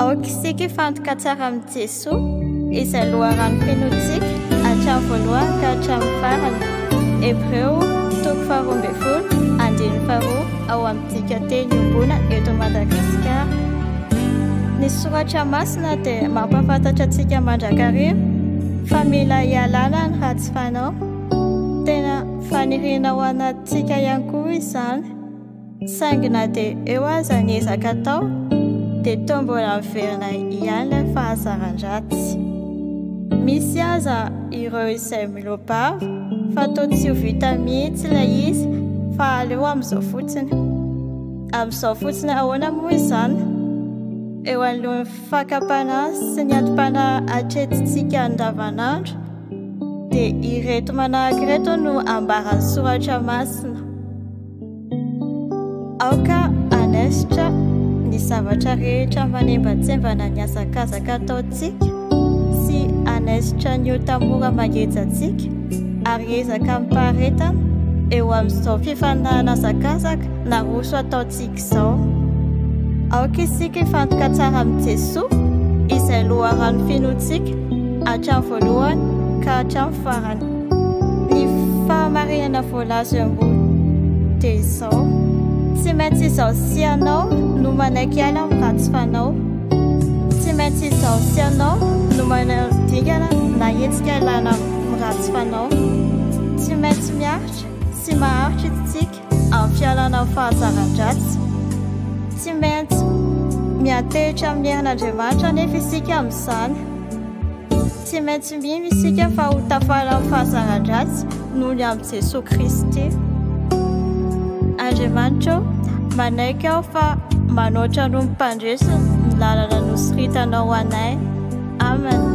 Aokisika fantoka tsara amin'ny Jesoa izay loharano finoantsika hatramin'ny voalohany ka hatramin'ny farany. Hébreu 12:2 ao amin'ny dika teny ombona eto Madagasikara. Ny soratra masina dia mampafantatra antsika mandrakariva fa mila hialana ny ratsy fanao. Tena faniriana ao anatsika ihany koa izany, saingy na dia eo aza ny ezaka atao dia toa mbola miverina ihany ilay fahazaran-dratsy. Misy aza ireo izay milobava fa toa tsy ho vita mihitsy ilay izy fa aleo amin'izao fotsiny. Amin'izao fotsiny ahoana moa izany? Eo alohan'ny fakapanahy sy ny atom-panahy atretintsika andavanandro dia ireto manahaka ireto no ambaran'ny soratra masina. Aoka anesitra ny zavatra rehetra manembajembana ny hazakazaka ataontsika sy anesitra ny ota-mora magejantsika ary ezaka mipaharetana eo amin'izao fifanahana hazakazaka na roso ataontsika izao. Aoka isika hifantoka tsara amin'ny Jesoa izay loharano finoantsika hatramin'ny voalohany ka hatramin'ny farany. Ny fahamarinana voalazo eo ambony dia izao: tsy maintsy izao sy anao no manaiky ala amin'ny ratsy fanao. Tsy maintsy izao sy anao no manadingana na hetsika alana amin'ny ratsy fanao. Tsy maintsy miaritra sy maharitra isika amin'ny fialana amin'ny fahazaran-dratsy. Tsy maintsy miantehitra amin'ny herin'Andriamanitra nefa isika amin'izany. Tsy maintsy mino isika fa ho tafala amin'ny fahazaran-dratsy noho ny amin'ny Jesosy Kristy. Andriamanitra manaiky aho fa manoatra no mimpandresy ny lalana nosiritanao anay. Amen.